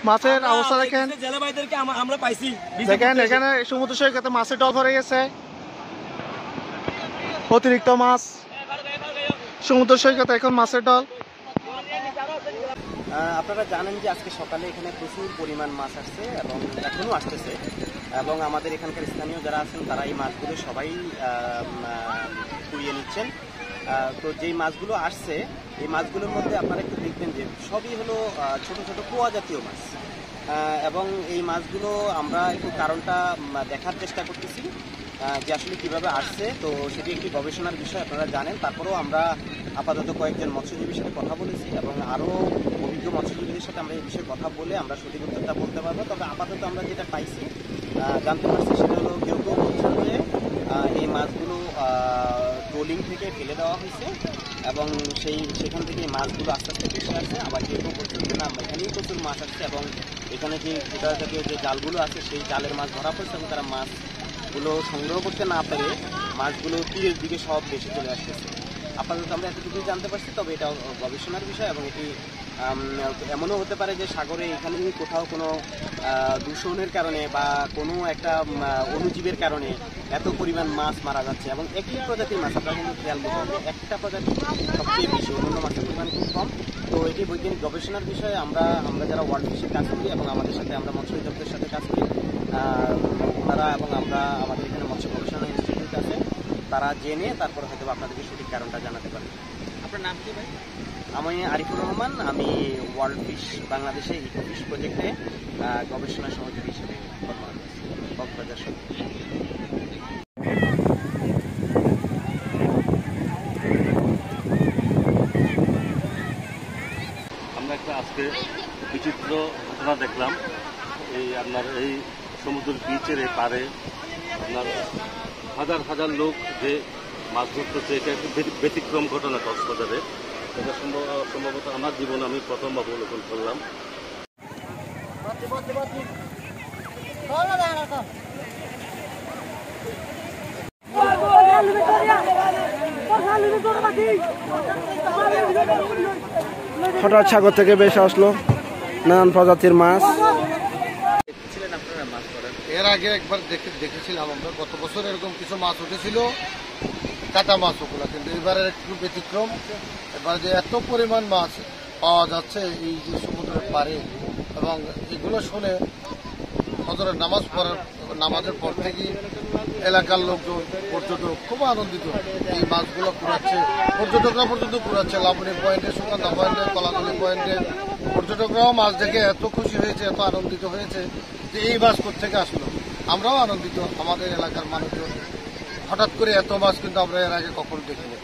মাছের অবস্থা দেখেন, জেলেভাইদেরকে আমরা পাইছি। দেখেন এখানে সমুদ্র সৈকতে মাছের ডল ভরে গেছে, অতিরিক্ত মাছ সমুদ্র সৈকতে এখন মাছের ডল। আপনারা জানেন যে আজকে সকালে এখানে প্রচুর পরিমাণ মাছ আসছে এবং এখনও আসতেছে, এবং আমাদের এখানকার স্থানীয় যারা আছেন তারা এই মাছগুলো সবাই কুড়িয়ে নিচ্ছেন। তো যেই মাছগুলো আসছে এই মাছগুলোর মধ্যে আপনারা একটু দেখবেন যে সবই হলো ছোট ছোট পোয়া জাতীয় মাছ, এবং এই মাছগুলো আমরা একটু কারণটা দেখার চেষ্টা করতেছি যে আসলে কীভাবে আসছে। তো সেটি একটি গবেষণার বিষয়, আপনারা জানেন। তারপরেও আমরা আপাতত কয়েকজন মৎস্যজীবীর সাথে কথা বলেছি এবং আরও অভিজ্ঞ মৎস্যজীবীদের সাথে আমরা এই বিষয়ে কথা বলে আমরা সঠিক উত্তরটা বলতে পারবো। তবে আপাতত আমরা যেটা পাইছি জানতে পারছি সেটা হলো কেউ কেউ বলছেন যে এই মাছগুলো ট্রোলিং থেকে ফেলে দেওয়া হয়েছে এবং সেখান থেকে এই মাছগুলো আস্তে আস্তে বেশি আসছে। আবার কেউ কেউ বলছেন যে না, এখানেই প্রচুর মাছ আসছে এবং এখানে যে ক্ষুদা জাতীয় যে জালগুলো আছে সেই জালের মাছ ধরা পড়ছে এবং তারা মাছগুলো সংগ্রহ করতে না পেরে মাছগুলো তীরের দিকে সব বেশি চলে আসতেছে। আপাতত আমরা এতটুকুই জানতে পারছি, তবে এটা গবেষণার বিষয় এবং এটি এমনও হতে পারে যে সাগরে এখানে কোথাও কোনো দূষণের কারণে বা কোনো একটা অণুজীবের কারণে এত পরিমাণ মাছ মারা যাচ্ছে এবং একই প্রজাতির মাছ, আপনারা কিন্তু খেয়াল করতে হবে, একটা প্রজাতি সবচেয়ে বেশি, অন্যান্য মাছের পরিমাণ খুব কম। তো এটি বৈজ্ঞানিক গবেষণার বিষয়ে আমরা যারা ওয়ার্ল্ড ফিশে কাজ করি এবং আমাদের সাথে আমরা মৎস্য অধিদপ্তরের সাথে কাজ করি, তারা এবং আমরা আমাদের এখানে মৎস্য গবেষণা ইনস্টিটিউট আছে, তারা জেনে তারপরে হয়তো আপনাদেরকে সঠিক কারণটা জানাতে পারবে। আপনার নাম কি ভাই? আমি আরিফুর রহমান, আমি ওয়ার্ল্ড ফিশ বাংলাদেশে ইকো ফিশ প্রজেক্টে গবেষণা সহযোগী হিসেবে কর্মরত আছি, কক্সবাজার শহরে। আমরা একটা আজকে বিচিত্র ঘটনা দেখলাম। আপনার এই সমুদ্র বিচের এই পারে আপনার হাজার হাজার লোক যে মাছ ধরতেছে, এটা একটু ব্যতিক্রম ঘটনা কক্সবাজারে। এটা সম্ভবত আমার জীবনে আমি প্রথম অবলোকন করলাম। হঠাৎ সাগর থেকে বেশি আসলো নানান প্রজাতির মাছ। এর আগে একবার দেখেছিলাম আমরা, গত বছর এরকম কিছু মাছ উঠেছিল, কাটা মাছ ওগুলো, কিন্তু এবারে একটু ব্যতিক্রম। এবার যে এত পরিমাণ মাছ পাওয়া যাচ্ছে এই যে সমুদ্রের পাড়ে, এবং এগুলো শুনে ফজরের নামাজের পর থেকেই এলাকার লোকজন, পর্যটক খুব আনন্দিত। এই মাছগুলো কুড়াচ্ছে, পর্যটকরা পর্যন্ত কুড়াচ্ছে, লাবণী পয়েন্টে, সুগন্ধা পয়েন্টে, কলাতলি পয়েন্টে পর্যটকরাও মাছ দেখে এত খুশি হয়েছে, এত আনন্দিত হয়েছে যে এই মাছ কোত্থেকে আসলো। আমরাও আনন্দিত, আমাদের এলাকার মানুষজন, হঠাৎ করে এত মাছ কিন্তু আমরা এর আগে কখনো দেখিনি।